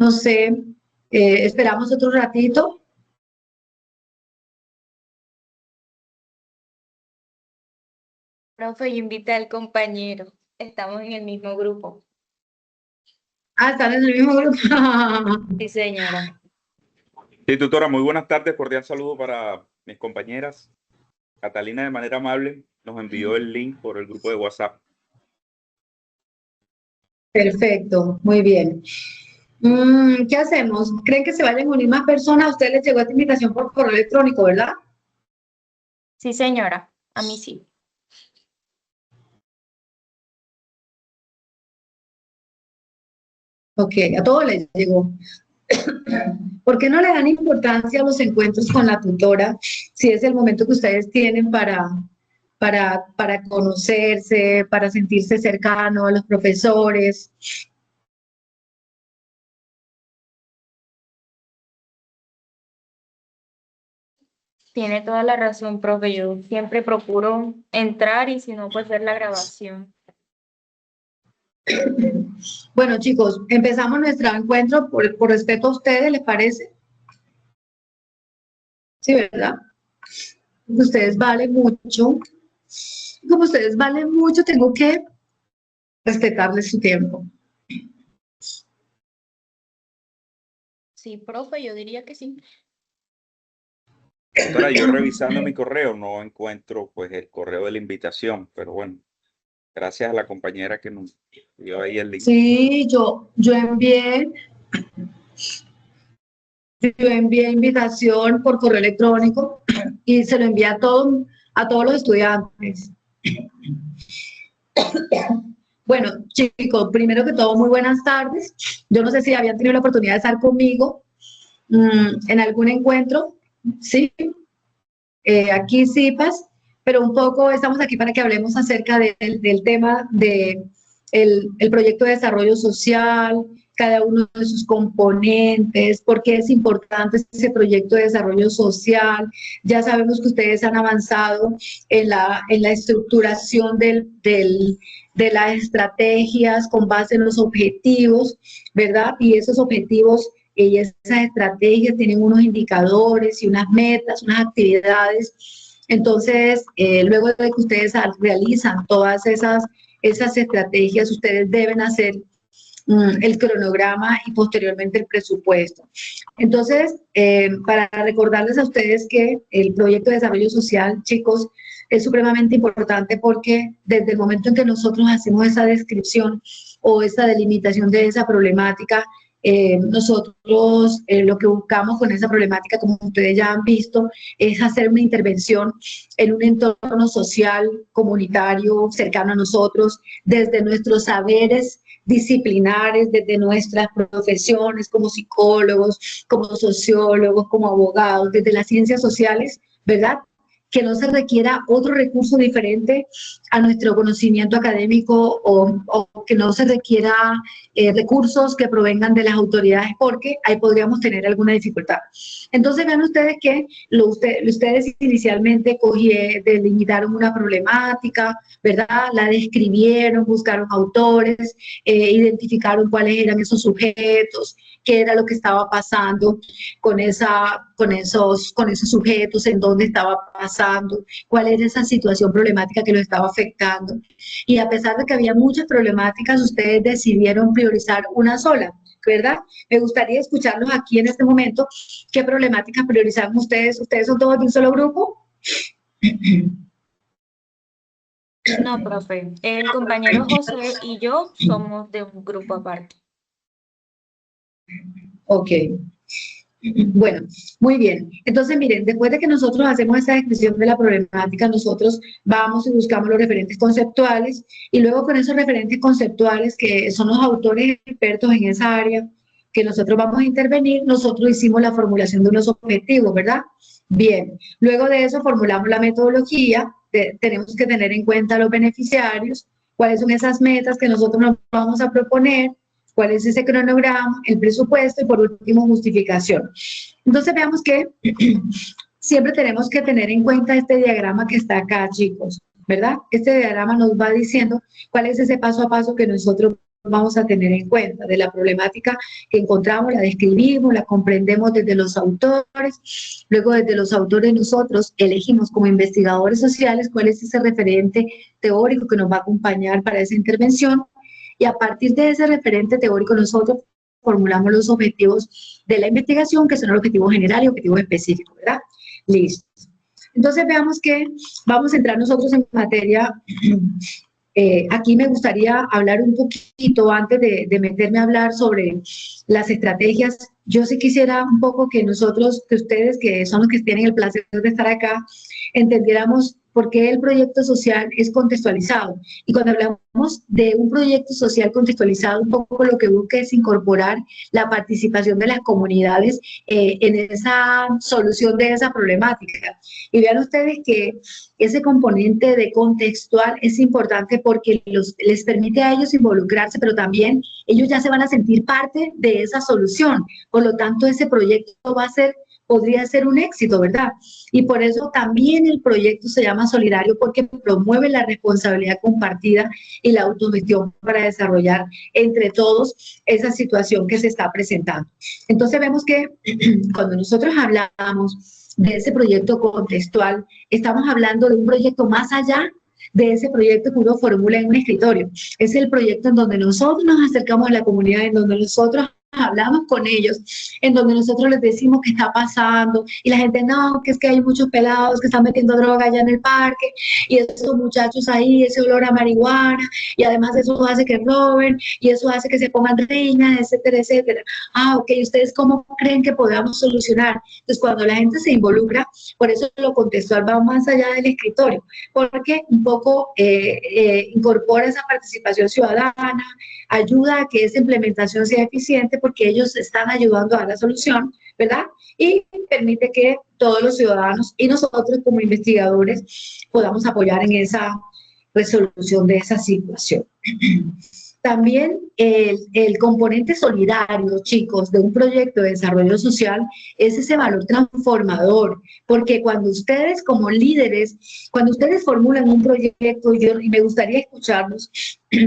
No sé, esperamos otro ratito. Profe, yo invité al compañero. Estamos en el mismo grupo. Ah, están en el mismo grupo. Sí, señora. Sí, tutora, muy buenas tardes. Cordial saludo para mis compañeras. Catalina, de manera amable, nos envió el link por el grupo de WhatsApp. Perfecto, muy bien. ¿Qué hacemos? ¿Creen que se vayan a unir más personas? A ustedes les llegó esta invitación por correo electrónico, ¿verdad? Sí, señora. A mí sí. Ok, a todos les llegó. ¿Por qué no le dan importancia a los encuentros con la tutora si es el momento que ustedes tienen para conocerse, para sentirse cercano a los profesores? Tiene toda la razón, profe. Yo siempre procuro entrar y si no, pues ver la grabación. Bueno, chicos, empezamos nuestro encuentro por respeto a ustedes, ¿les parece? Sí, ¿verdad? Ustedes valen mucho. Como ustedes valen mucho, tengo que respetarles su tiempo. Sí, profe, yo diría que sí. Tutora, yo revisando mi correo no encuentro pues el correo de la invitación, pero bueno, gracias a la compañera que nos dio ahí el link. Sí, yo envié invitación por correo electrónico y se lo envié a todos los estudiantes. Bueno, chicos, primero que todo, muy buenas tardes. Yo no sé si habían tenido la oportunidad de estar conmigo en algún encuentro, ¿sí? Aquí CIPAS, pero un poco estamos aquí para que hablemos acerca del tema de el proyecto de desarrollo social, cada uno de sus componentes, por qué es importante ese proyecto de desarrollo social. Ya sabemos que ustedes han avanzado en la estructuración de las estrategias con base en los objetivos, ¿verdad? Y esos objetivos y esas estrategias tienen unos indicadores y unas metas, unas actividades. Entonces, luego de que ustedes realizan todas esas estrategias, ustedes deben hacer el cronograma y posteriormente el presupuesto. Entonces, para recordarles a ustedes que el proyecto de desarrollo social, chicos, es supremamente importante porque desde el momento en que nosotros hacemos esa descripción o esa delimitación de esa problemática, nosotros lo que buscamos con esa problemática, como ustedes ya han visto, es hacer una intervención en un entorno social, comunitario, cercano a nosotros, desde nuestros saberes disciplinares, desde nuestras profesiones como psicólogos, como sociólogos, como abogados, desde las ciencias sociales, ¿verdad? Que no se requiera otro recurso diferente a nuestro conocimiento académico o que no se requiera recursos que provengan de las autoridades, porque ahí podríamos tener alguna dificultad. Entonces vean ustedes que ustedes inicialmente delimitaron una problemática, ¿verdad? La describieron, buscaron autores, identificaron cuáles eran esos sujetos, qué era lo que estaba pasando con esos sujetos, en dónde estaba pasando, cuál era esa situación problemática que lo estaba afectando. Y a pesar de que había muchas problemáticas, ustedes decidieron priorizar una sola, ¿verdad? Me gustaría escucharlos aquí en este momento. ¿Qué problemáticas priorizaron ustedes? ¿Ustedes son todos de un solo grupo? No, profe. El compañero José y yo somos de un grupo aparte. Ok. Bueno, muy bien. Entonces, miren, después de que nosotros hacemos esa descripción de la problemática, nosotros vamos y buscamos los referentes conceptuales y luego con esos referentes conceptuales, que son los autores expertos en esa área que nosotros vamos a intervenir, nosotros hicimos la formulación de unos objetivos, ¿verdad? Bien, luego de eso formulamos la metodología, tenemos que tener en cuenta los beneficiarios, cuáles son esas metas que nosotros nos vamos a proponer, cuál es ese cronograma, el presupuesto y por último justificación. Entonces veamos que siempre tenemos que tener en cuenta este diagrama que está acá, chicos, ¿verdad? Este diagrama nos va diciendo cuál es ese paso a paso que nosotros vamos a tener en cuenta. De la problemática que encontramos, la describimos, la comprendemos desde los autores, luego desde los autores nosotros elegimos como investigadores sociales cuál es ese referente teórico que nos va a acompañar para esa intervención, y a partir de ese referente teórico nosotros formulamos los objetivos de la investigación, que son el objetivo general y objetivo específico, ¿verdad? Listo. Entonces veamos que vamos a entrar nosotros en materia. Aquí me gustaría hablar un poquito, antes de meterme a hablar sobre las estrategias. Yo sí quisiera un poco que nosotros, que ustedes, que son los que tienen el placer de estar acá, entendiéramos por qué el proyecto social es contextualizado. Y cuando hablamos de un proyecto social contextualizado, un poco lo que busca es incorporar la participación de las comunidades en esa solución de esa problemática. Y vean ustedes que ese componente de contextual es importante porque les permite a ellos involucrarse, pero también ellos ya se van a sentir parte de esa solución. Por lo tanto, ese proyecto podría ser un éxito, ¿verdad? Y por eso también el proyecto se llama solidario, porque promueve la responsabilidad compartida y la autogestión para desarrollar entre todos esa situación que se está presentando. Entonces vemos que cuando nosotros hablamos de ese proyecto contextual, estamos hablando de un proyecto más allá de ese proyecto que uno formula en un escritorio. Es el proyecto en donde nosotros nos acercamos a la comunidad, en donde nosotros hablamos con ellos, en donde nosotros les decimos qué está pasando, y la gente, no, que es que hay muchos pelados que están metiendo droga allá en el parque, y esos muchachos ahí, ese olor a marihuana, y además eso hace que roben, y eso hace que se pongan riñas, etcétera, etcétera. Ah, ok, ¿ustedes cómo creen que podamos solucionar? Entonces, cuando la gente se involucra, por eso lo contextual va más allá del escritorio, porque un poco incorpora esa participación ciudadana, ayuda a que esa implementación sea eficiente porque ellos están ayudando a la solución, ¿verdad? Y permite que todos los ciudadanos y nosotros como investigadores podamos apoyar en esa resolución de esa situación. También el componente solidario, chicos, de un proyecto de desarrollo social es ese valor transformador, porque cuando ustedes como líderes, cuando ustedes formulan un proyecto, y me gustaría escucharlos,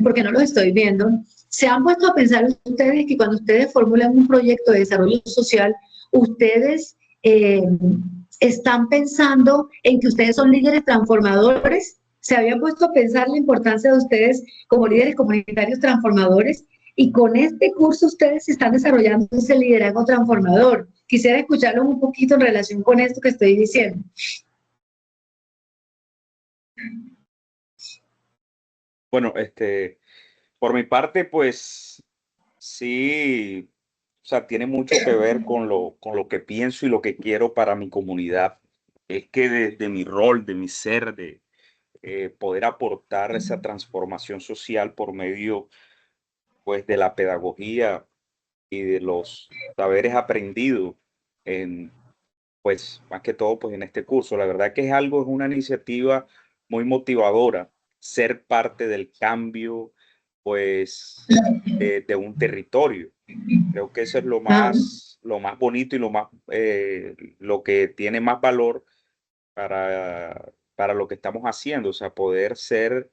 porque no los estoy viendo, ¿se han puesto a pensar ustedes que cuando ustedes formulan un proyecto de desarrollo social, ustedes están pensando en que ustedes son líderes transformadores? ¿Se habían puesto a pensar la importancia de ustedes como líderes comunitarios transformadores? Y con este curso ustedes están desarrollando ese liderazgo transformador. Quisiera escucharlos un poquito en relación con esto que estoy diciendo. Bueno, por mi parte, pues sí, o sea, tiene mucho que ver con lo que pienso y lo que quiero para mi comunidad. Es que desde mi rol, de mi ser, de poder aportar esa transformación social por medio, pues, de la pedagogía y de los saberes aprendidos en, pues, más que todo, pues, en este curso. La verdad que es una iniciativa muy motivadora, ser parte del cambio, pues, de un territorio. Creo que eso es Ah, lo más bonito y lo que tiene más valor para lo que estamos haciendo, o sea, poder ser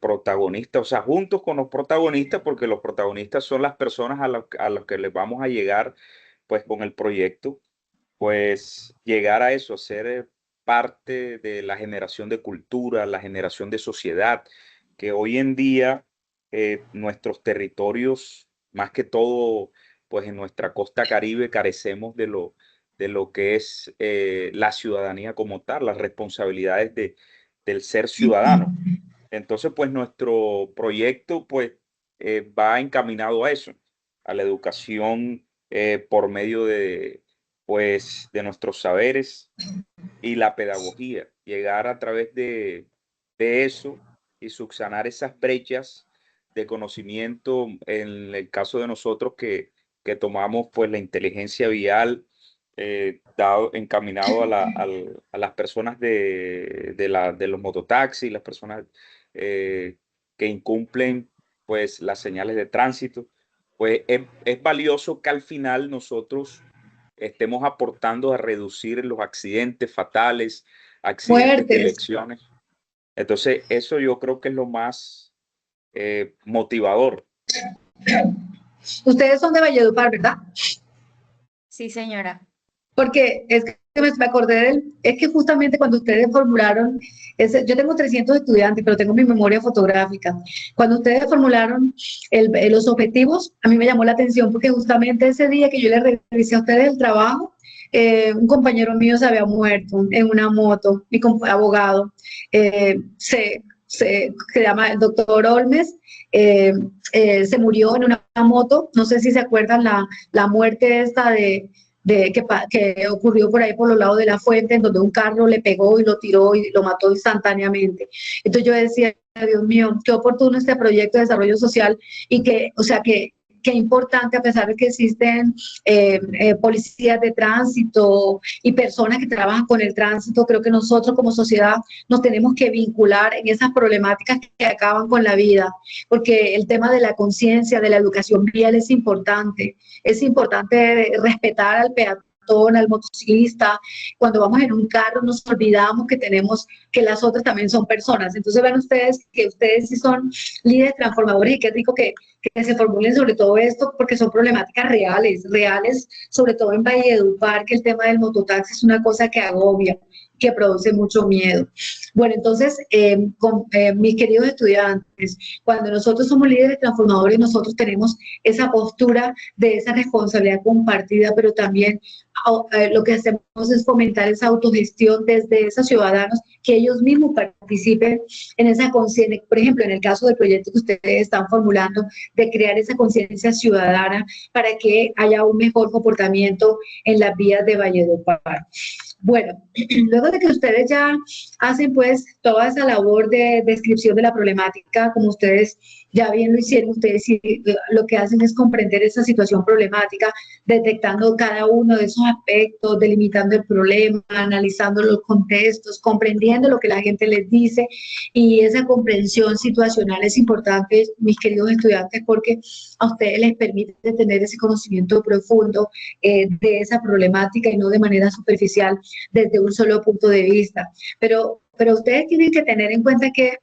protagonistas, o sea, juntos con los protagonistas, porque los protagonistas son las personas a las que les vamos a llegar, pues, con el proyecto, pues, llegar a eso, ser parte de la generación de cultura, la generación de sociedad, que hoy en día nuestros territorios, más que todo, pues, en nuestra costa Caribe, carecemos de lo que es la ciudadanía como tal, las responsabilidades del ser ciudadano. Entonces, pues nuestro proyecto pues va encaminado a eso, a la educación por medio de nuestros saberes y la pedagogía, llegar a través de eso y subsanar esas brechas de conocimiento en el caso de nosotros que tomamos pues la inteligencia vial encaminado a las personas de los mototaxis, las personas que incumplen pues las señales de tránsito, pues es valioso que al final nosotros estemos aportando a reducir los accidentes fatales, accidentes de fuertes. elecciones. Entonces, eso yo creo que es lo más motivador Ustedes son de Valledupar, ¿verdad? Sí, señora. Porque es que me acordé es que justamente cuando ustedes formularon, yo tengo 300 estudiantes, pero tengo mi memoria fotográfica. Cuando ustedes formularon los objetivos, a mí me llamó la atención porque justamente ese día que yo les revisé a ustedes el trabajo, un compañero mío se había muerto en una moto, abogado, se llama el doctor Olmes, se murió en una moto, no sé si se acuerdan la muerte esta que ocurrió por ahí por los lados de la fuente, en donde un carro le pegó y lo tiró y lo mató instantáneamente. Entonces yo decía, Dios mío, qué oportuno este proyecto de desarrollo social y que, o sea, que qué importante, a pesar de que existen policías de tránsito y personas que trabajan con el tránsito, creo que nosotros como sociedad nos tenemos que vincular en esas problemáticas que acaban con la vida, porque el tema de la conciencia, de la educación vial es importante respetar al peatón, al motociclista. Cuando vamos en un carro nos olvidamos que las otras también son personas. Entonces ven ustedes que ustedes sí son líderes transformadores y qué rico que se formulen sobre todo esto porque son problemáticas reales, sobre todo en Valledupar, que el tema del mototaxi es una cosa que agobia, que produce mucho miedo. Bueno, entonces, mis queridos estudiantes, cuando nosotros somos líderes transformadores, nosotros tenemos esa postura de esa responsabilidad compartida, pero también lo que hacemos es fomentar esa autogestión desde esos ciudadanos, que ellos mismos participen en esa conciencia. Por ejemplo, en el caso del proyecto que ustedes están formulando, de crear esa conciencia ciudadana para que haya un mejor comportamiento en las vías de Valledupar. Bueno, luego de que ustedes ya hacen pues toda esa labor de descripción de la problemática, como ustedes ya bien lo hicieron, ustedes sí, lo que hacen es comprender esa situación problemática, detectando cada uno de esos aspectos, delimitando el problema, analizando los contextos, comprendiendo lo que la gente les dice, y esa comprensión situacional es importante, mis queridos estudiantes, porque a ustedes les permite tener ese conocimiento profundo de esa problemática y no de manera superficial desde un solo punto de vista. Pero ustedes tienen que tener en cuenta que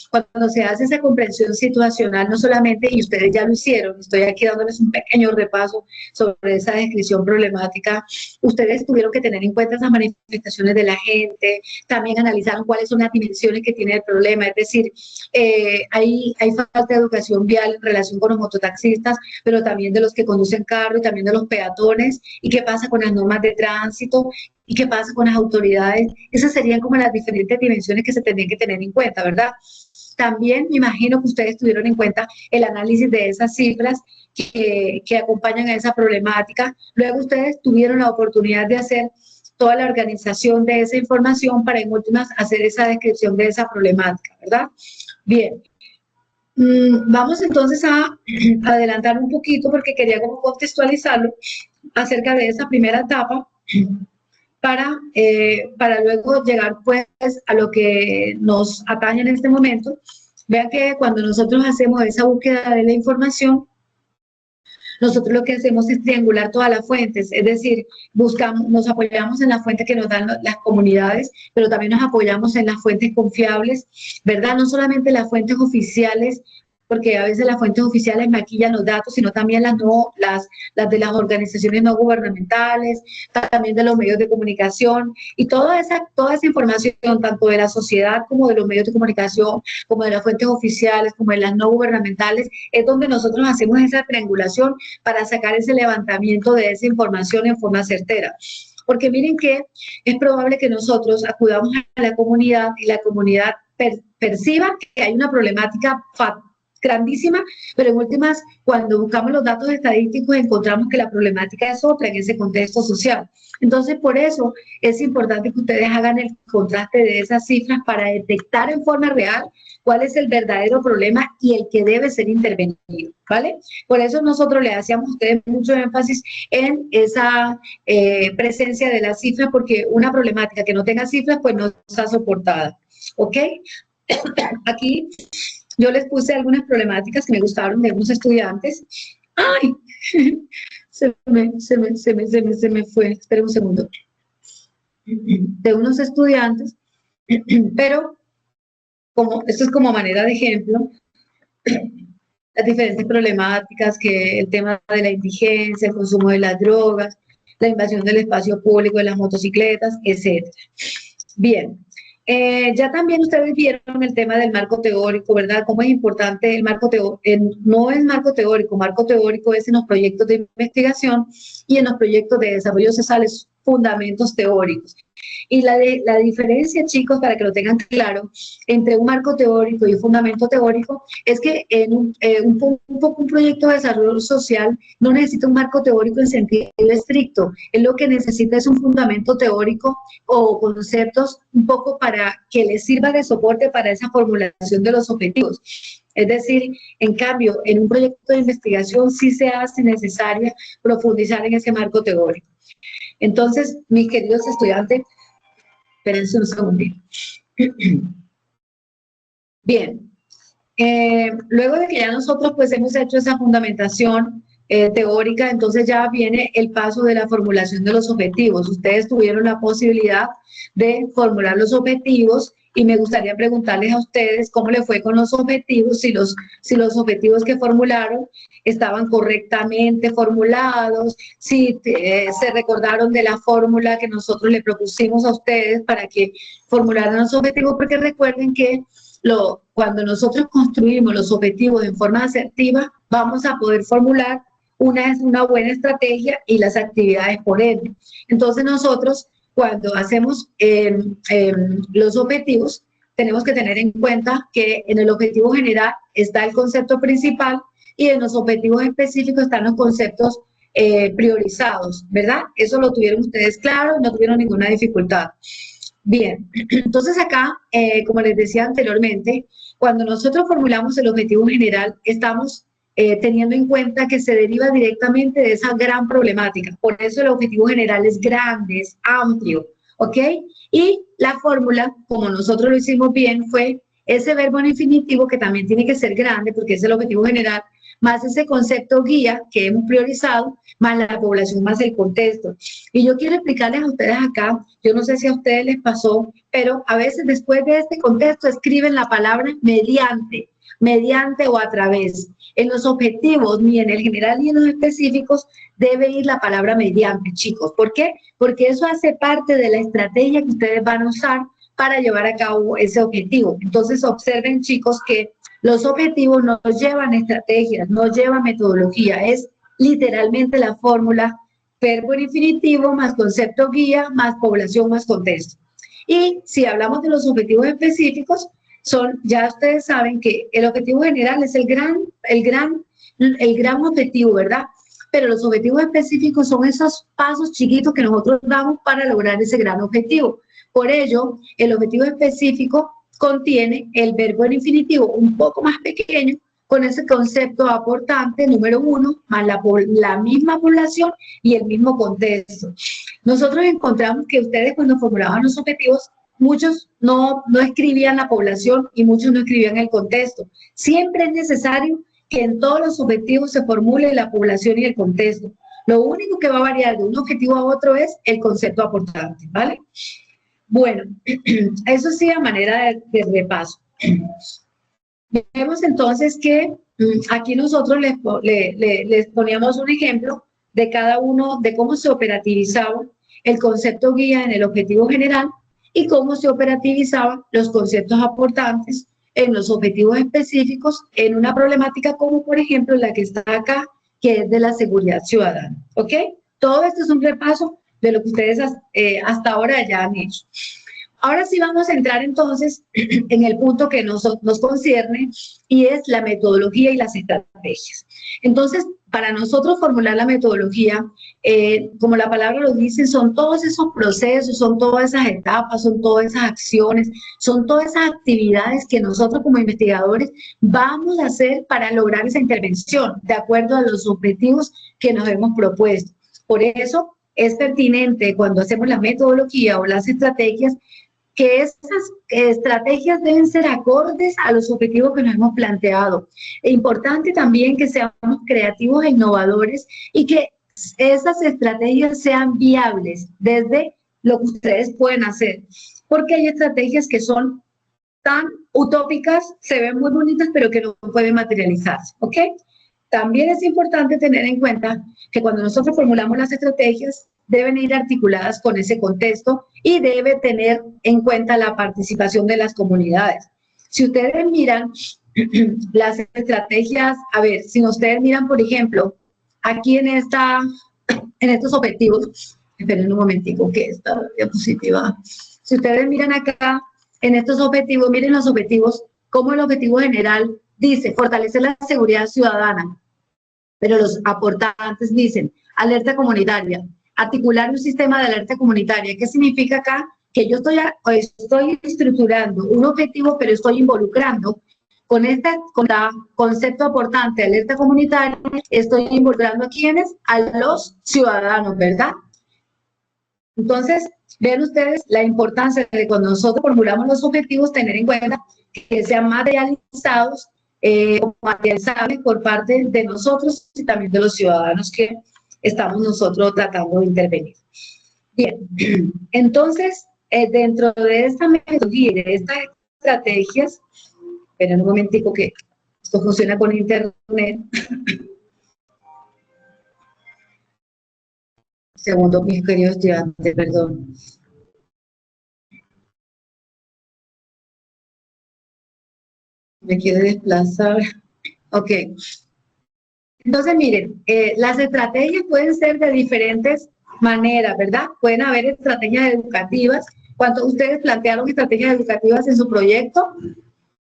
cuando se hace esa comprensión situacional, no solamente, y ustedes ya lo hicieron, estoy aquí dándoles un pequeño repaso sobre esa descripción problemática, ustedes tuvieron que tener en cuenta esas manifestaciones de la gente, también analizaron cuáles son las dimensiones que tiene el problema, es decir, hay falta de educación vial en relación con los mototaxistas, pero también de los que conducen carro y también de los peatones, y qué pasa con las normas de tránsito, y qué pasa con las autoridades. Esas serían como las diferentes dimensiones que se tendrían que tener en cuenta, ¿verdad? También me imagino que ustedes tuvieron en cuenta el análisis de esas cifras que acompañan a esa problemática. Luego ustedes tuvieron la oportunidad de hacer toda la organización de esa información para en últimas hacer esa descripción de esa problemática, ¿verdad? Bien. Vamos entonces a adelantar un poquito porque quería como contextualizarlo acerca de esa primera etapa para luego llegar pues a lo que nos atañe en este momento. Vean que cuando nosotros hacemos esa búsqueda de la información, nosotros lo que hacemos es triangular todas las fuentes, es decir, nos apoyamos en las fuentes que nos dan las comunidades, pero también nos apoyamos en las fuentes confiables, ¿verdad? No solamente las fuentes oficiales, porque a veces las fuentes oficiales maquillan los datos, sino también las de las organizaciones no gubernamentales, también de los medios de comunicación, y toda esa información, tanto de la sociedad como de los medios de comunicación, como de las fuentes oficiales, como de las no gubernamentales, es donde nosotros hacemos esa triangulación para sacar ese levantamiento de esa información en forma certera. Porque miren que es probable que nosotros acudamos a la comunidad y la comunidad perciba que hay una problemática grandísima, pero en últimas, cuando buscamos los datos estadísticos, encontramos que la problemática es otra en ese contexto social. Entonces, por eso es importante que ustedes hagan el contraste de esas cifras para detectar en forma real cuál es el verdadero problema y el que debe ser intervenido, ¿vale? Por eso nosotros le hacíamos a ustedes mucho énfasis en esa presencia de las cifras, porque una problemática que no tenga cifras, pues no está soportada, ¿ok? Aquí yo les puse algunas problemáticas que me gustaron de unos estudiantes. ¡Ay! Se me fue. Espera un segundo. De unos estudiantes, pero esto es como manera de ejemplo. las diferentes problemáticas, que el tema de la indigencia, el consumo de las drogas, la invasión del espacio público de las motocicletas, etc. Bien, ya también ustedes vieron el tema del marco teórico, ¿verdad? Cómo es importante el marco teórico, no es marco teórico es en los proyectos de investigación y en los proyectos de desarrollo sociales, fundamentos teóricos. Y la diferencia, chicos, para que lo tengan claro, entre un marco teórico y un fundamento teórico, es que en un proyecto de desarrollo social no necesita un marco teórico en sentido estricto, es lo que necesita es un fundamento teórico o conceptos un poco para que les sirva de soporte para esa formulación de los objetivos. Es decir, en cambio, en un proyecto de investigación sí se hace necesaria profundizar en ese marco teórico. Entonces, mis queridos estudiantes, espérense un segundito. Bien, luego de que ya nosotros pues hemos hecho esa fundamentación teórica, entonces ya viene el paso de la formulación de los objetivos. Ustedes tuvieron la posibilidad de formular los objetivos y me gustaría preguntarles a ustedes cómo le fue con los objetivos, si los objetivos que formularon estaban correctamente formulados, si se recordaron de la fórmula que nosotros le propusimos a ustedes para que formularan los objetivos, porque recuerden que cuando nosotros construimos los objetivos en forma asertiva, vamos a poder formular una buena estrategia y las actividades por ende. Entonces nosotros, cuando hacemos los objetivos, tenemos que tener en cuenta que en el objetivo general está el concepto principal y en los objetivos específicos están los conceptos priorizados, ¿verdad? Eso lo tuvieron ustedes claro, no tuvieron ninguna dificultad. Bien, entonces acá, como les decía anteriormente, cuando nosotros formulamos el objetivo general, estamos teniendo en cuenta que se deriva directamente de esa gran problemática. Por eso el objetivo general es grande, es amplio, ¿ok? Y la fórmula, como nosotros lo hicimos bien, fue ese verbo en infinitivo que también tiene que ser grande porque es el objetivo general, más ese concepto guía que hemos priorizado, más la población, más el contexto. Y yo quiero explicarles a ustedes acá, yo no sé si a ustedes les pasó, pero a veces después de este contexto escriben la palabra mediante o a través. En los objetivos, ni en el general ni en los específicos, debe ir la palabra mediante, chicos. ¿Por qué? Porque eso hace parte de la estrategia que ustedes van a usar para llevar a cabo ese objetivo. Entonces, observen, chicos, que los objetivos no llevan estrategias, no llevan metodología, es literalmente la fórmula verbo en infinitivo más concepto guía más población más contexto. Y si hablamos de los objetivos específicos, ya ustedes saben que el objetivo general es el gran objetivo, ¿verdad? Pero los objetivos específicos son esos pasos chiquitos que nosotros damos para lograr ese gran objetivo. Por ello, el objetivo específico contiene el verbo en infinitivo un poco más pequeño, con ese concepto aportante número 1, más la misma población y el mismo contexto. Nosotros encontramos que ustedes cuando formulaban los objetivos, muchos no escribían la población y muchos no escribían el contexto. Siempre es necesario que en todos los objetivos se formule la población y el contexto. Lo único que va a variar de un objetivo a otro es el concepto aportante, ¿vale? Bueno, eso sí a manera de repaso. Vemos entonces que aquí nosotros les poníamos un ejemplo de cada uno, de cómo se operativizaba el concepto guía en el objetivo general y cómo se operativizaban los conceptos aportantes en los objetivos específicos en una problemática como, por ejemplo, la que está acá, que es de la seguridad ciudadana, ¿ok? Todo esto es un repaso de lo que ustedes hasta ahora ya han hecho. Ahora sí vamos a entrar entonces en el punto que nos concierne y es la metodología y las estrategias. Entonces, para nosotros formular la metodología, como la palabra lo dice, son todos esos procesos, son todas esas etapas, son todas esas acciones, son todas esas actividades que nosotros como investigadores vamos a hacer para lograr esa intervención, de acuerdo a los objetivos que nos hemos propuesto. Por eso es pertinente cuando hacemos la metodología o las estrategias, que esas estrategias deben ser acordes a los objetivos que nos hemos planteado. Es importante también que seamos creativos e innovadores y que esas estrategias sean viables desde lo que ustedes pueden hacer, porque hay estrategias que son tan utópicas, se ven muy bonitas, pero que no pueden materializarse, ¿ok? También es importante tener en cuenta que cuando nosotros formulamos las estrategias, deben ir articuladas con ese contexto y debe tener en cuenta la participación de las comunidades. Si ustedes miran las estrategias, a ver, si ustedes miran, por ejemplo, aquí en estos objetivos, esperen un momentico que esta diapositiva, si ustedes miran acá, en estos objetivos, miren los objetivos, como el objetivo general dice fortalecer la seguridad ciudadana, pero los aportantes dicen alerta comunitaria, articular un sistema de alerta comunitaria. ¿Qué significa acá? Que yo estoy estructurando un objetivo, pero estoy involucrando con el concepto aportante, alerta comunitaria, estoy involucrando a quienes, a los ciudadanos, ¿verdad? Entonces, vean ustedes la importancia de cuando nosotros formulamos los objetivos, tener en cuenta que sean materializados o materializables por parte de nosotros y también de los ciudadanos que estamos nosotros tratando de intervenir. Bien, entonces, dentro de esta metodología y de estas estrategias, esperen un momentico que esto funciona con internet. Segundo, mis queridos estudiantes, perdón. Me quiere desplazar. Ok. Entonces, miren, las estrategias pueden ser de diferentes maneras, ¿verdad? Pueden haber estrategias educativas. ¿Cuántos de ustedes plantearon estrategias educativas en su proyecto?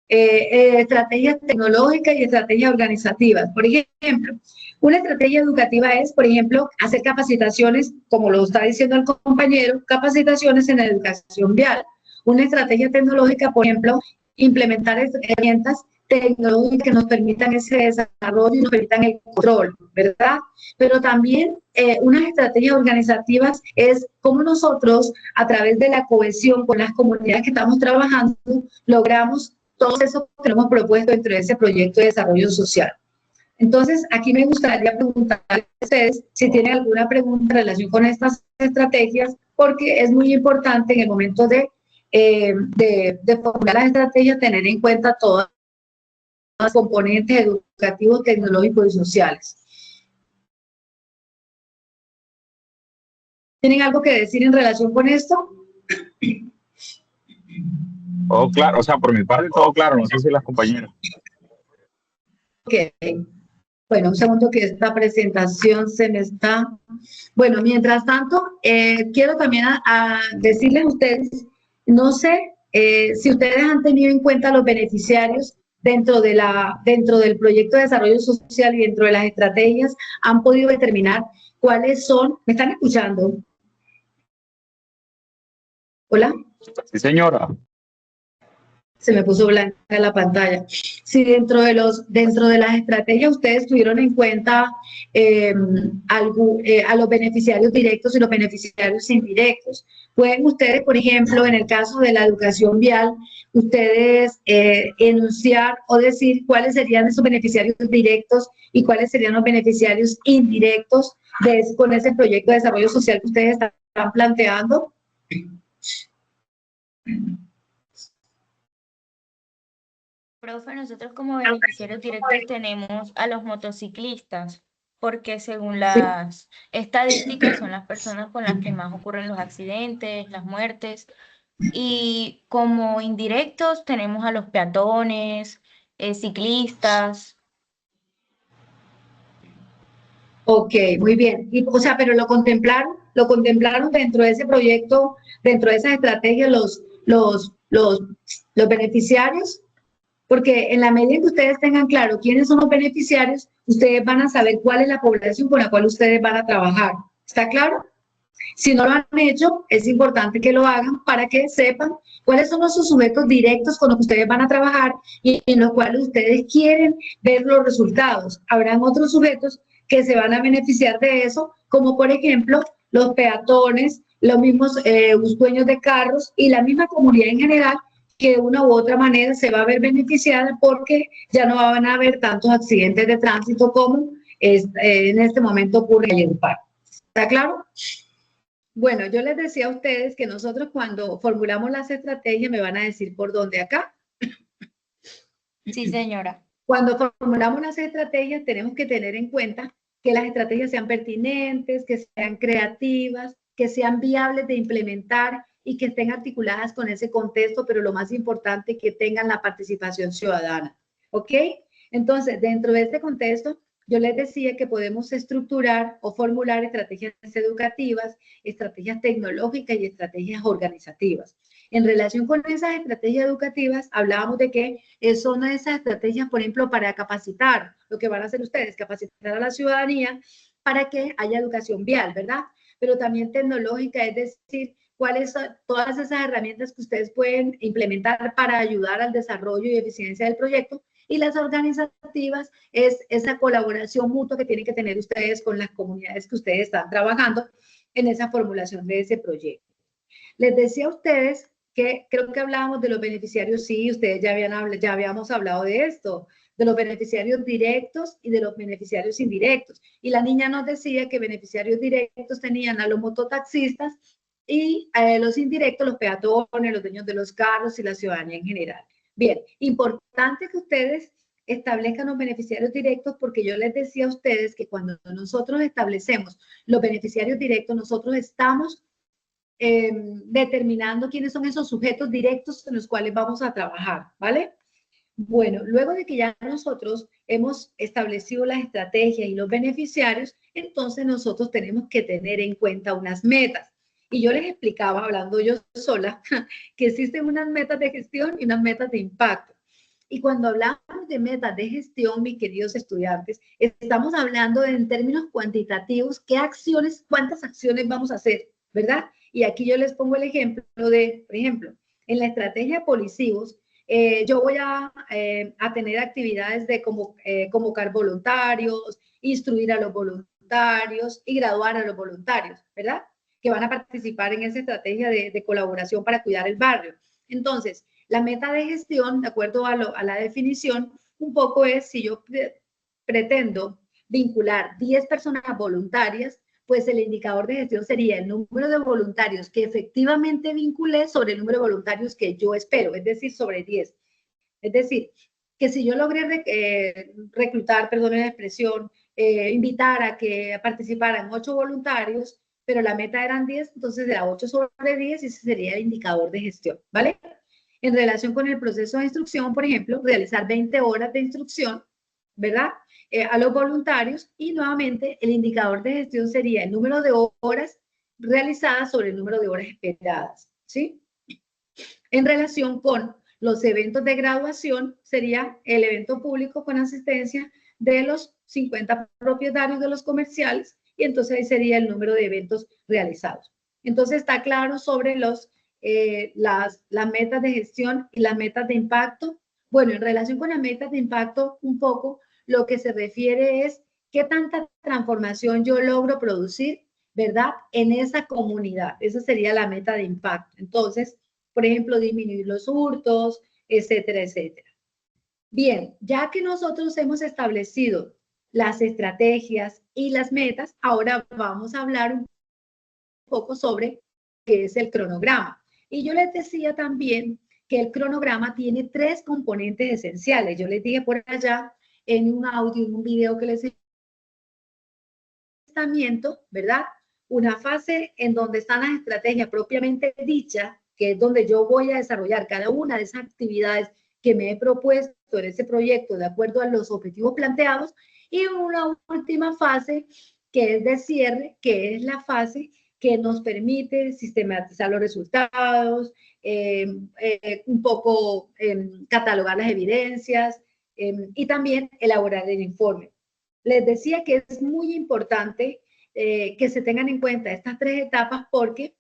Estrategias tecnológicas y estrategias organizativas. Por ejemplo, una estrategia educativa es, por ejemplo, hacer capacitaciones, como lo está diciendo el compañero, capacitaciones en educación vial. Una estrategia tecnológica, por ejemplo, implementar herramientas tecnológicas que nos permitan ese desarrollo y nos permitan el control, ¿verdad? Pero también unas estrategias organizativas es cómo nosotros, a través de la cohesión con las comunidades que estamos trabajando, logramos todo eso que hemos propuesto dentro de ese proyecto de desarrollo social. Entonces, aquí me gustaría preguntarles a ustedes si tienen alguna pregunta en relación con estas estrategias, porque es muy importante en el momento de formular las estrategias tener en cuenta todas las componentes educativos, tecnológicos y sociales. ¿Tienen algo que decir en relación con esto? Todo claro, o sea, por mi parte todo claro, no sé si las compañeras. Ok. Bueno, un segundo que esta presentación se me está... Bueno, mientras tanto, quiero también decirles a ustedes, no sé si ustedes han tenido en cuenta los beneficiarios dentro del proyecto de desarrollo social y dentro de las estrategias, han podido determinar cuáles son... ¿Me están escuchando? ¿Hola? Sí, señora. Se me puso blanca la pantalla. Si dentro de las estrategias ustedes tuvieron en cuenta a los beneficiarios directos y los beneficiarios indirectos. Pueden ustedes, por ejemplo, en el caso de la educación vial, ustedes enunciar o decir cuáles serían esos beneficiarios directos y cuáles serían los beneficiarios indirectos con ese proyecto de desarrollo social que ustedes están planteando. Profe, nosotros como beneficiarios directos tenemos a los motociclistas, porque según Sí. las estadísticas son las personas con las que más ocurren los accidentes, las muertes. Y como indirectos tenemos a los peatones, ciclistas. Ok, muy bien. O sea, pero lo contemplaron dentro de ese proyecto, dentro de esas estrategias, los beneficiarios, porque en la medida en que ustedes tengan claro quiénes son los beneficiarios, ustedes van a saber cuál es la población con la cual ustedes van a trabajar. ¿Está claro? Si no lo han hecho, es importante que lo hagan para que sepan cuáles son los sujetos directos con los que ustedes van a trabajar y en los cuales ustedes quieren ver los resultados. Habrán otros sujetos que se van a beneficiar de eso, como por ejemplo los peatones, los mismos dueños de carros y la misma comunidad en general, que de una u otra manera se va a ver beneficiada porque ya no van a haber tantos accidentes de tránsito como en este momento ocurre en el parque. ¿Está claro? Bueno, yo les decía a ustedes que nosotros cuando formulamos las estrategias me van a decir por dónde acá. Sí, señora. Cuando formulamos las estrategias, tenemos que tener en cuenta que las estrategias sean pertinentes, que sean creativas, que sean viables de implementar y que estén articuladas con ese contexto, pero lo más importante, que tengan la participación ciudadana. ¿Ok? Entonces, dentro de este contexto, yo les decía que podemos estructurar o formular estrategias educativas, estrategias tecnológicas y estrategias organizativas. En relación con esas estrategias educativas, hablábamos de que son esas estrategias, por ejemplo, para capacitar, lo que van a hacer ustedes, capacitar a la ciudadanía para que haya educación vial, ¿verdad? Pero también tecnológica, es decir, cuáles son todas esas herramientas que ustedes pueden implementar para ayudar al desarrollo y eficiencia del proyecto. Y las organizativas es esa colaboración mutua que tienen que tener ustedes con las comunidades que ustedes están trabajando en esa formulación de ese proyecto. Les decía a ustedes que creo que hablábamos de los beneficiarios, sí, ustedes ya habíamos hablado de esto, de los beneficiarios directos y de los beneficiarios indirectos. Y la niña nos decía que beneficiarios directos tenían a los mototaxistas y los indirectos, los peatones, los dueños de los carros y la ciudadanía en general. Bien, importante que ustedes establezcan los beneficiarios directos, porque yo les decía a ustedes que cuando nosotros establecemos los beneficiarios directos, nosotros estamos determinando quiénes son esos sujetos directos en los cuales vamos a trabajar, ¿vale? Bueno, luego de que ya nosotros hemos establecido las estrategias y los beneficiarios, entonces nosotros tenemos que tener en cuenta unas metas. Y yo les explicaba, hablando yo sola, que existen unas metas de gestión y unas metas de impacto. Y cuando hablamos de metas de gestión, mis queridos estudiantes, estamos hablando en términos cuantitativos, qué acciones, cuántas acciones vamos a hacer, ¿verdad? Y aquí yo les pongo el ejemplo de, por ejemplo, en la estrategia Policivos, yo voy a tener actividades de convocar voluntarios, instruir a los voluntarios y graduar a los voluntarios, ¿verdad? Que van a participar en esa estrategia de colaboración para cuidar el barrio. Entonces, la meta de gestión, de acuerdo a la definición, un poco es si yo pretendo vincular 10 personas voluntarias, pues el indicador de gestión sería el número de voluntarios que efectivamente vinculé sobre el número de voluntarios que yo espero, es decir, sobre 10. Es decir, que si yo logré reclutar, perdón la expresión, invitar a que participaran 8 voluntarios, pero la meta eran 10, entonces era 8 sobre 10 y ese sería el indicador de gestión, ¿vale? En relación con el proceso de instrucción, por ejemplo, realizar 20 horas de instrucción, ¿verdad? A los voluntarios, y nuevamente el indicador de gestión sería el número de horas realizadas sobre el número de horas esperadas, ¿sí? En relación con los eventos de graduación, sería el evento público con asistencia de los 50 propietarios de los comerciales, y entonces ahí sería el número de eventos realizados. Entonces está claro sobre las metas de gestión y las metas de impacto. Bueno, en relación con las metas de impacto, un poco lo que se refiere es qué tanta transformación yo logro producir, ¿verdad? En esa comunidad. Esa sería la meta de impacto. Entonces, por ejemplo, disminuir los hurtos, etcétera, etcétera. Bien, ya que nosotros hemos establecido las estrategias y las metas, ahora vamos a hablar un poco sobre qué es el cronograma. Y yo les decía también que el cronograma tiene 3 componentes esenciales. Yo les dije por allá en un audio, en un video que les ¿verdad? Una fase en donde están las estrategias propiamente dichas, que es donde yo voy a desarrollar cada una de esas actividades que me he propuesto en ese proyecto de acuerdo a los objetivos planteados, y una última fase que es de cierre, que es la fase que nos permite sistematizar los resultados, un poco catalogar las evidencias y también elaborar el informe. Les decía que es muy importante que se tengan en cuenta estas 3 etapas, porque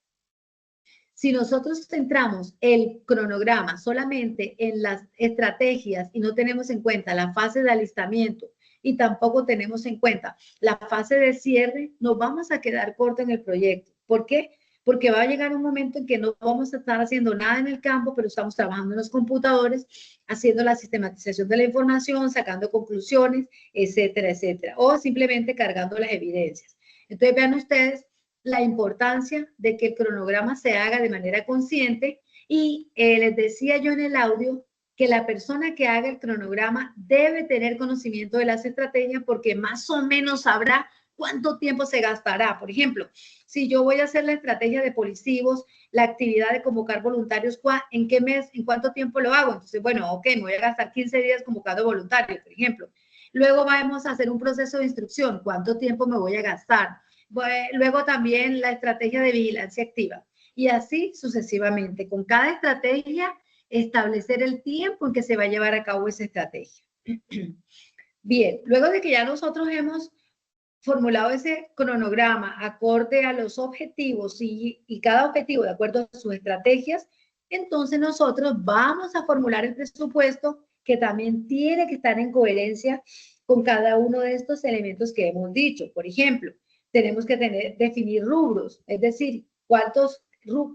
si nosotros centramos el cronograma solamente en las estrategias y no tenemos en cuenta la fase de alistamiento y tampoco tenemos en cuenta la fase de cierre, nos vamos a quedar cortos en el proyecto. ¿Por qué? Porque va a llegar un momento en que no vamos a estar haciendo nada en el campo, pero estamos trabajando en los computadores, haciendo la sistematización de la información, sacando conclusiones, etcétera, etcétera, o simplemente cargando las evidencias. Entonces, vean ustedes la importancia de que el cronograma se haga de manera consciente, y les decía yo en el audio que la persona que haga el cronograma debe tener conocimiento de las estrategias porque más o menos sabrá cuánto tiempo se gastará. Por ejemplo, si yo voy a hacer la estrategia de polisivos, la actividad de convocar voluntarios, ¿en qué mes, en cuánto tiempo lo hago? Entonces, bueno, ok, me voy a gastar 15 días convocando voluntarios, por ejemplo. Luego vamos a hacer un proceso de instrucción, ¿cuánto tiempo me voy a gastar? Luego también la estrategia de vigilancia activa. Y así sucesivamente. Con cada estrategia, establecer el tiempo en que se va a llevar a cabo esa estrategia. Bien, luego de que ya nosotros hemos formulado ese cronograma acorde a los objetivos y cada objetivo de acuerdo a sus estrategias, entonces nosotros vamos a formular el presupuesto que también tiene que estar en coherencia con cada uno de estos elementos que hemos dicho. Por ejemplo, tenemos que definir rubros, es decir,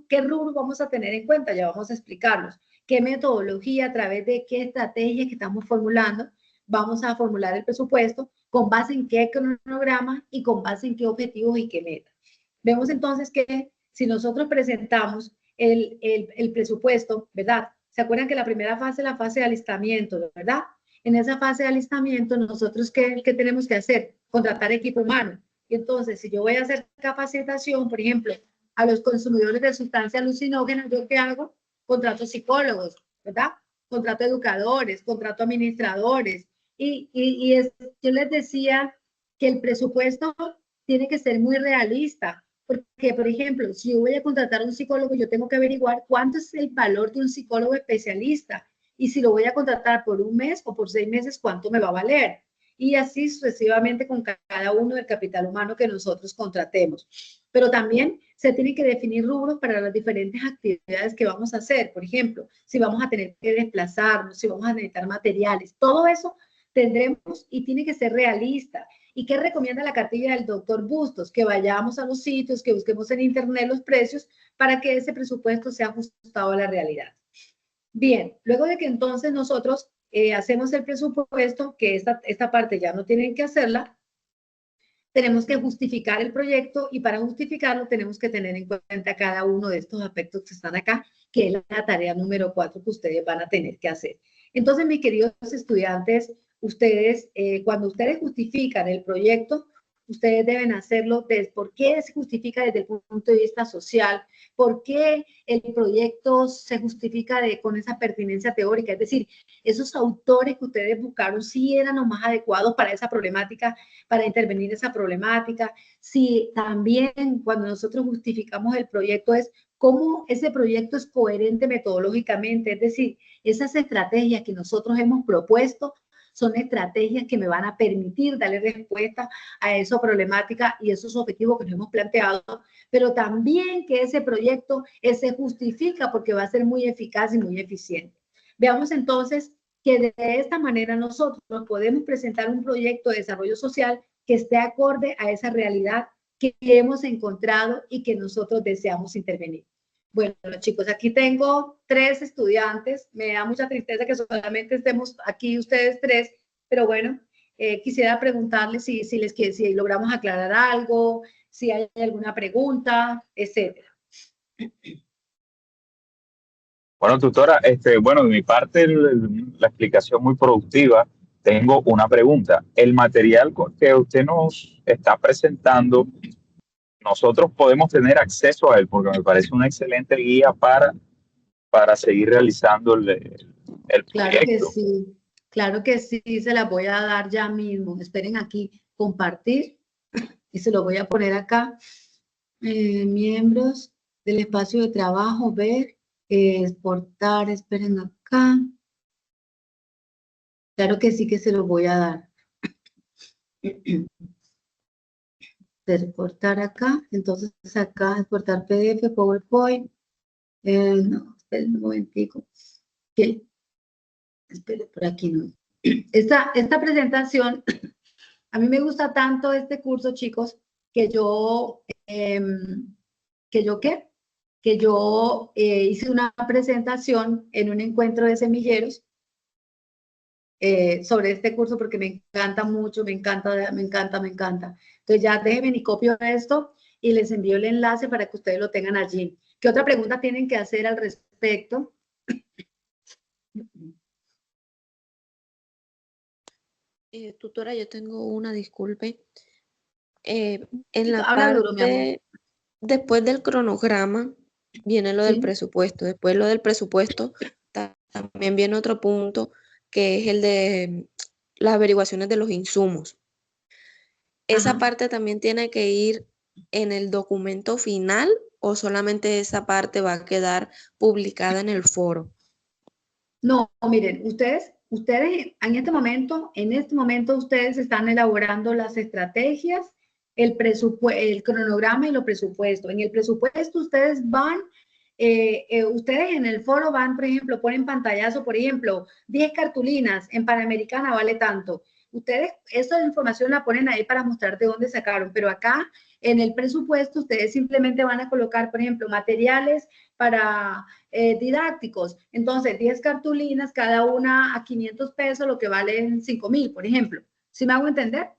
qué rubros vamos a tener en cuenta, ya vamos a explicarlos, qué metodología, a través de qué estrategias que estamos formulando, vamos a formular el presupuesto, con base en qué cronograma y con base en qué objetivos y qué metas. Vemos entonces que si nosotros presentamos el presupuesto, ¿verdad? ¿Se acuerdan que la primera fase es la fase de alistamiento, ¿verdad? En esa fase de alistamiento, nosotros, ¿qué tenemos que hacer? Contratar equipo humano. Y entonces, si yo voy a hacer capacitación, por ejemplo, a los consumidores de sustancias alucinógenas, ¿yo qué hago? Contrato psicólogos, ¿verdad? Contrato educadores, contrato administradores. Yo les decía que el presupuesto tiene que ser muy realista, porque, por ejemplo, si yo voy a contratar a un psicólogo, yo tengo que averiguar cuánto es el valor de un psicólogo especialista y si lo voy a contratar por un mes o por 6 meses, cuánto me va a valer. Y así sucesivamente con cada uno del capital humano que nosotros contratemos. Pero también se tienen que definir rubros para las diferentes actividades que vamos a hacer. Por ejemplo, si vamos a tener que desplazarnos, si vamos a necesitar materiales, todo eso tendremos y tiene que ser realista. ¿Y qué recomienda la cartilla del doctor Bustos? Que vayamos a los sitios, que busquemos en internet los precios para que ese presupuesto sea ajustado a la realidad. Bien, luego de que entonces nosotros hacemos el presupuesto, que esta parte ya no tienen que hacerla, tenemos que justificar el proyecto y para justificarlo tenemos que tener en cuenta cada uno de estos aspectos que están acá, que es la tarea número 4 que ustedes van a tener que hacer. Entonces, mis queridos estudiantes, ustedes, cuando ustedes justifican el proyecto, ustedes deben hacerlo desde por qué se justifica desde el punto de vista social, por qué el proyecto se justifica con esa pertinencia teórica, es decir, esos autores que ustedes buscaron si eran los más adecuados para esa problemática, para intervenir esa problemática, si también cuando nosotros justificamos el proyecto es cómo ese proyecto es coherente metodológicamente, es decir, esas estrategias que nosotros hemos propuesto son estrategias que me van a permitir darle respuesta a esa problemática y esos objetivos que nos hemos planteado, pero también que ese proyecto se justifica porque va a ser muy eficaz y muy eficiente. Veamos entonces que de esta manera nosotros podemos presentar un proyecto de desarrollo social que esté acorde a esa realidad que hemos encontrado y que nosotros deseamos intervenir. Bueno, chicos, aquí tengo 3 estudiantes. Me da mucha tristeza que solamente estemos aquí ustedes 3, pero bueno, quisiera preguntarles si logramos aclarar algo, si hay alguna pregunta, etcétera. Bueno, tutora, bueno, de mi parte, la explicación muy productiva. Tengo una pregunta. El material que usted nos está presentando, nosotros podemos tener acceso a él, porque me parece una excelente guía para seguir realizando el proyecto. Claro que sí, se las voy a dar ya mismo. Esperen aquí, compartir, y se lo voy a poner acá. Miembros del espacio de trabajo, ver, exportar, esperen acá. Claro que sí que se lo voy a dar. Exportar acá, entonces acá, exportar PDF, PowerPoint. No, esperen un momentico. Okay. Esperen, por aquí no. Esta presentación, a mí me gusta tanto este curso, chicos, que yo hice una presentación en un encuentro de semilleros sobre este curso porque me encanta mucho, me encanta. Entonces ya déjenme y copio esto y les envío el enlace para que ustedes lo tengan allí. ¿Qué otra pregunta tienen que hacer al respecto? Tutora, yo tengo una, disculpe. En la Habla duro, mi amor. parte, después del cronograma, viene lo del Sí. presupuesto. Después lo del presupuesto, también viene otro punto, que es el de las averiguaciones de los insumos. ¿Esa Ajá. parte también tiene que ir en el documento final o solamente esa parte va a quedar publicada en el foro? No, miren, ustedes en este momento ustedes están elaborando las estrategias, el cronograma y los presupuestos. En el presupuesto ustedes van, ustedes en el foro van, por ejemplo, ponen pantallazo, por ejemplo, 10 cartulinas en Panamericana vale tanto. Ustedes esa información la ponen ahí para mostrar de dónde sacaron, pero acá en el presupuesto ustedes simplemente van a colocar, por ejemplo, materiales para didácticos. Entonces, 10 cartulinas, cada una a 500 pesos, lo que valen 5,000, por ejemplo. ¿Sí me hago entender?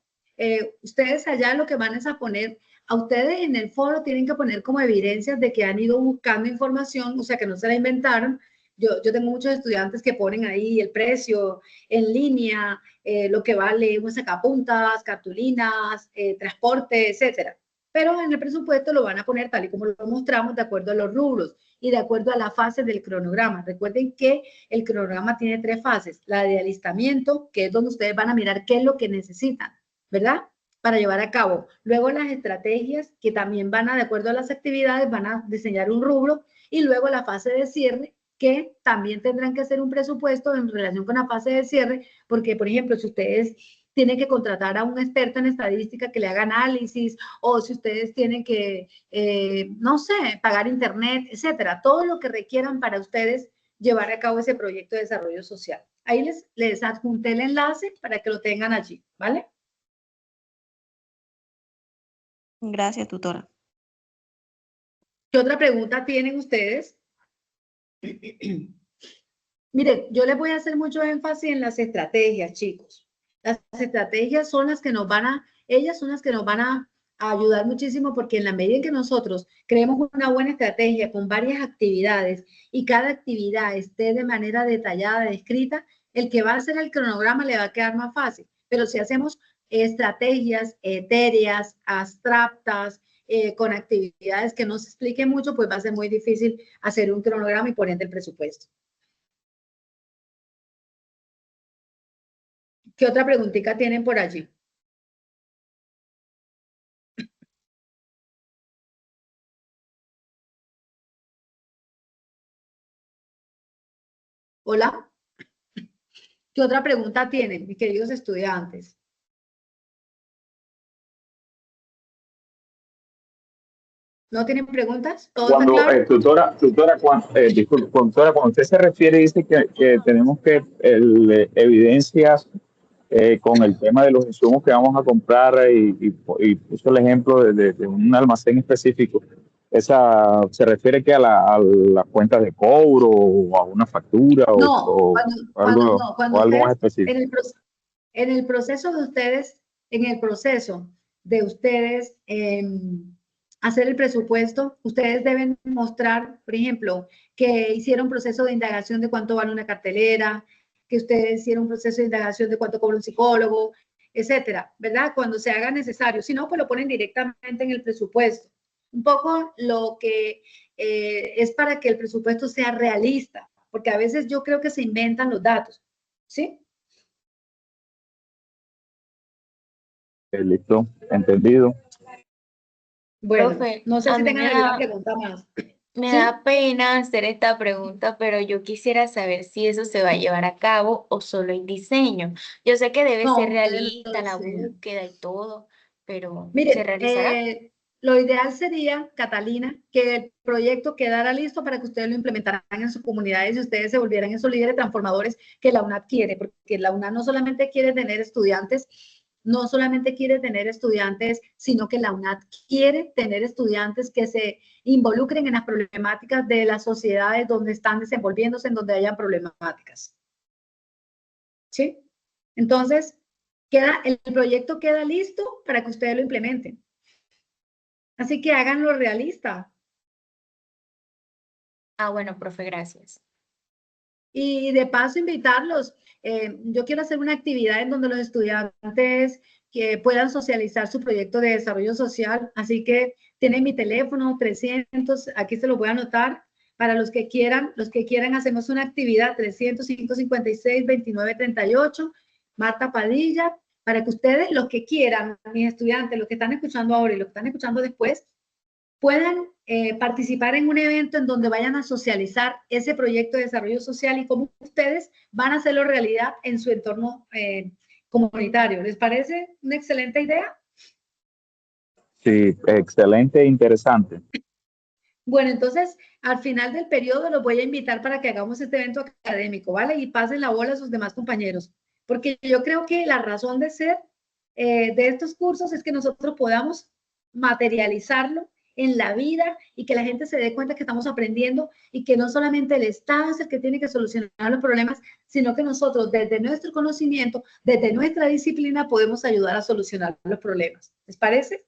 Ustedes allá lo que van es a poner, a ustedes en el foro tienen que poner como evidencias de que han ido buscando información, o sea, que no se la inventaron. Yo tengo muchos estudiantes que ponen ahí el precio en línea, lo que vale un sacapuntas, cartulinas, transporte, etcétera. Pero en el presupuesto lo van a poner tal y como lo mostramos de acuerdo a los rubros y de acuerdo a la fase del cronograma. Recuerden que el cronograma tiene 3 fases. La de alistamiento, que es donde ustedes van a mirar qué es lo que necesitan, ¿verdad? Para llevar a cabo. Luego las estrategias, que también van a, de acuerdo a las actividades, van a diseñar un rubro. Y luego la fase de cierre, que también tendrán que hacer un presupuesto en relación con la fase de cierre, porque, por ejemplo, si ustedes tienen que contratar a un experto en estadística que le haga análisis, o si ustedes tienen que, no sé, pagar internet, etcétera, todo lo que requieran para ustedes llevar a cabo ese proyecto de desarrollo social. Ahí les adjunté el enlace para que lo tengan allí, ¿vale? Gracias, tutora. ¿Qué otra pregunta tienen ustedes? Miren, yo les voy a hacer mucho énfasis en las estrategias, chicos. Las estrategias son las que nos van a, ellas son las que nos van a ayudar muchísimo porque en la medida en que nosotros creemos una buena estrategia con varias actividades y cada actividad esté de manera detallada, descrita, el que va a hacer el cronograma le va a quedar más fácil. Pero si hacemos estrategias etéreas, abstractas, con actividades que no se expliquen mucho, pues va a ser muy difícil hacer un cronograma y poner el presupuesto. ¿Qué otra preguntita tienen por allí? Hola. ¿Qué otra pregunta tienen, mis queridos estudiantes? ¿No tienen preguntas? ¿Todo está Cuando, claro? tutora, cuando usted se refiere, dice que tenemos que evidencias con el tema de los insumos que vamos a comprar y puso el ejemplo de un almacén específico. ¿Esa se refiere que a las cuentas de cobro o a una factura No, o cuando algo más ustedes, específico? en el proceso de ustedes, en el proceso de ustedes hacer el presupuesto, ustedes deben mostrar, por ejemplo, que hicieron un proceso de indagación de cuánto vale una cartelera, que ustedes hicieron un proceso de indagación de cuánto cobra un psicólogo, etcétera, ¿verdad? Cuando se haga necesario. Si no, pues lo ponen directamente en el presupuesto. Un poco lo que es para que el presupuesto sea realista, porque a veces yo creo que se inventan los datos, ¿sí? Listo, entendido. Bueno, Profe, no sé a si mí tengan alguna pregunta más. me ¿Sí? da pena hacer esta pregunta, pero yo quisiera saber si eso se va a llevar a cabo o solo el diseño. Yo sé que debe ser No, ustedes lo realista la diseñan. búsqueda y todo, pero ¿se Miren, realizará? lo ideal sería, Catalina, que el proyecto quedara listo para que ustedes lo implementaran en sus comunidades y ustedes se volvieran esos líderes transformadores que la UNAD quiere, porque la UNAD no solamente quiere tener estudiantes, no solamente quiere tener estudiantes, sino que la UNAD quiere tener estudiantes que se involucren en las problemáticas de las sociedades donde están desenvolviéndose, en donde hayan problemáticas. ¿Sí? Entonces, el proyecto queda listo para que ustedes lo implementen. Así que háganlo realista. Ah, bueno, profe, gracias. Y de paso invitarlos. Yo quiero hacer una actividad en donde los estudiantes que puedan socializar su proyecto de desarrollo social. Así que tienen mi teléfono 300, aquí se lo voy a anotar. Para los que quieran hacemos una actividad 300 556 2938, Marta Padilla, para que ustedes, los que quieran, mis estudiantes, los que están escuchando ahora y los que están escuchando después, puedan participar en un evento en donde vayan a socializar ese proyecto de desarrollo social y cómo ustedes van a hacerlo realidad en su entorno comunitario. ¿Les parece una excelente idea? Sí, excelente e interesante. Bueno, entonces al final del periodo los voy a invitar para que hagamos este evento académico, ¿vale? Y pasen la bola a sus demás compañeros, porque yo creo que la razón de ser de estos cursos es que nosotros podamos materializarlo en la vida y que la gente se dé cuenta que estamos aprendiendo y que no solamente el Estado es el que tiene que solucionar los problemas, sino que nosotros desde nuestro conocimiento, desde nuestra disciplina, podemos ayudar a solucionar los problemas. ¿Les parece?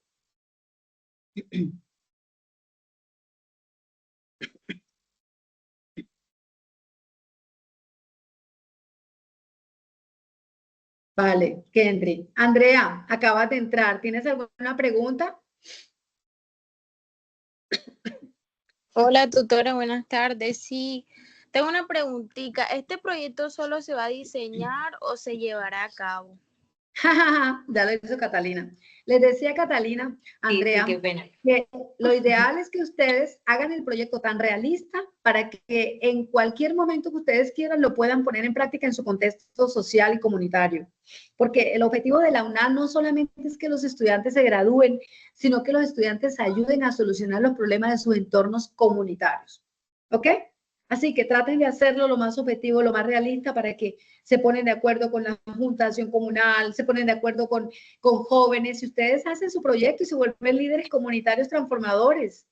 Vale, Kendry. Andrea, acabas de entrar. ¿Tienes alguna pregunta? Hola, tutora, buenas tardes. Sí, tengo una preguntita. ¿Este proyecto solo se va a diseñar o se llevará a cabo? Ya lo hizo Catalina. Les decía Catalina, Andrea, qué pena. que lo ideal es que ustedes hagan el proyecto tan realista para que en cualquier momento que ustedes quieran lo puedan poner en práctica en su contexto social y comunitario. Porque el objetivo de la UNAM no solamente es que los estudiantes se gradúen, sino que los estudiantes ayuden a solucionar los problemas de sus entornos comunitarios. ¿Ok? Así que traten de hacerlo lo más objetivo, lo más realista para que se ponen de acuerdo con la Junta de Acción Comunal, se ponen de acuerdo con jóvenes y ustedes hacen su proyecto y se vuelven líderes comunitarios transformadores.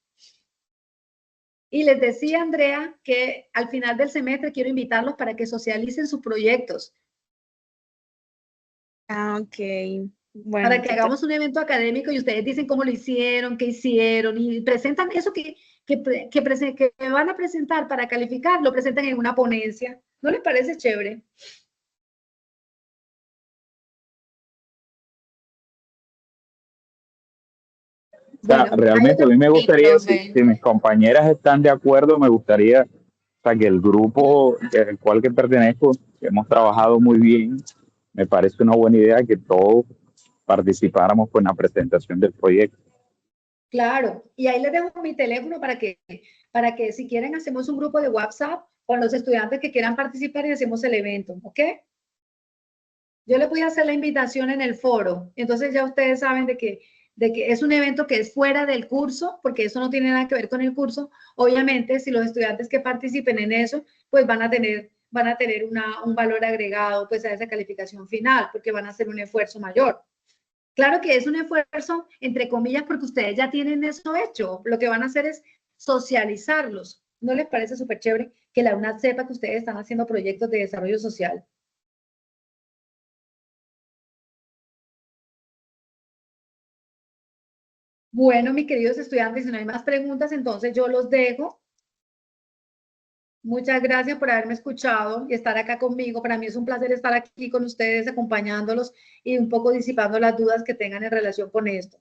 Y les decía, Andrea, que al final del semestre quiero invitarlos para que socialicen sus proyectos. Ah, ok. Bueno, Para que hagamos un evento académico y ustedes dicen cómo lo hicieron, qué hicieron y presentan eso que van a presentar para calificar, lo presentan en una ponencia. ¿No les parece chévere? O sea, Bueno, realmente a mí me Sí, gustaría, profe. si mis compañeras están de acuerdo, me gustaría, o sea, que el grupo al cual que pertenezco, que hemos trabajado muy bien, me parece una buena idea que todos participáramos con la presentación del proyecto. claro, y ahí les dejo mi teléfono para que si quieren hacemos un grupo de WhatsApp con los estudiantes que quieran participar y hacemos el evento, ¿ok? Yo les voy a hacer la invitación en el foro, entonces ya ustedes saben de que es un evento que es fuera del curso, porque eso no tiene nada que ver con el curso. Obviamente, si los estudiantes que participen en eso, pues van a tener un valor agregado pues a esa calificación final, porque van a hacer un esfuerzo mayor. Claro que es un esfuerzo, entre comillas, porque ustedes ya tienen eso hecho. Lo que van a hacer es socializarlos. ¿No les parece súper chévere que la UNAD sepa que ustedes están haciendo proyectos de desarrollo social? Bueno, mis queridos estudiantes, si no hay más preguntas, entonces yo los dejo. Muchas gracias por haberme escuchado y estar acá conmigo. Para mí es un placer estar aquí con ustedes, acompañándolos y un poco disipando las dudas que tengan en relación con esto.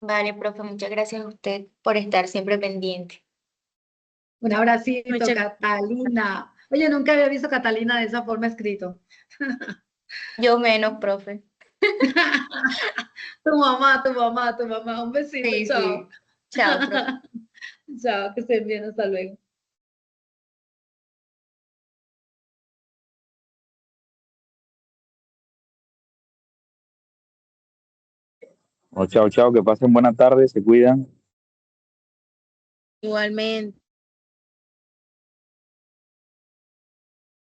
Vale, profe, muchas gracias a usted por estar siempre pendiente. Un abracito, muchas Catalina. Oye, nunca había visto a Catalina de esa forma escrito. Yo menos, profe. Tu mamá, tu mamá, tu mamá. Un besito, Sí, chao. sí. Chao, profe. Chao, que estén bien, hasta luego. Oh, chao, chao, que pasen buena tarde, se cuidan. igualmente.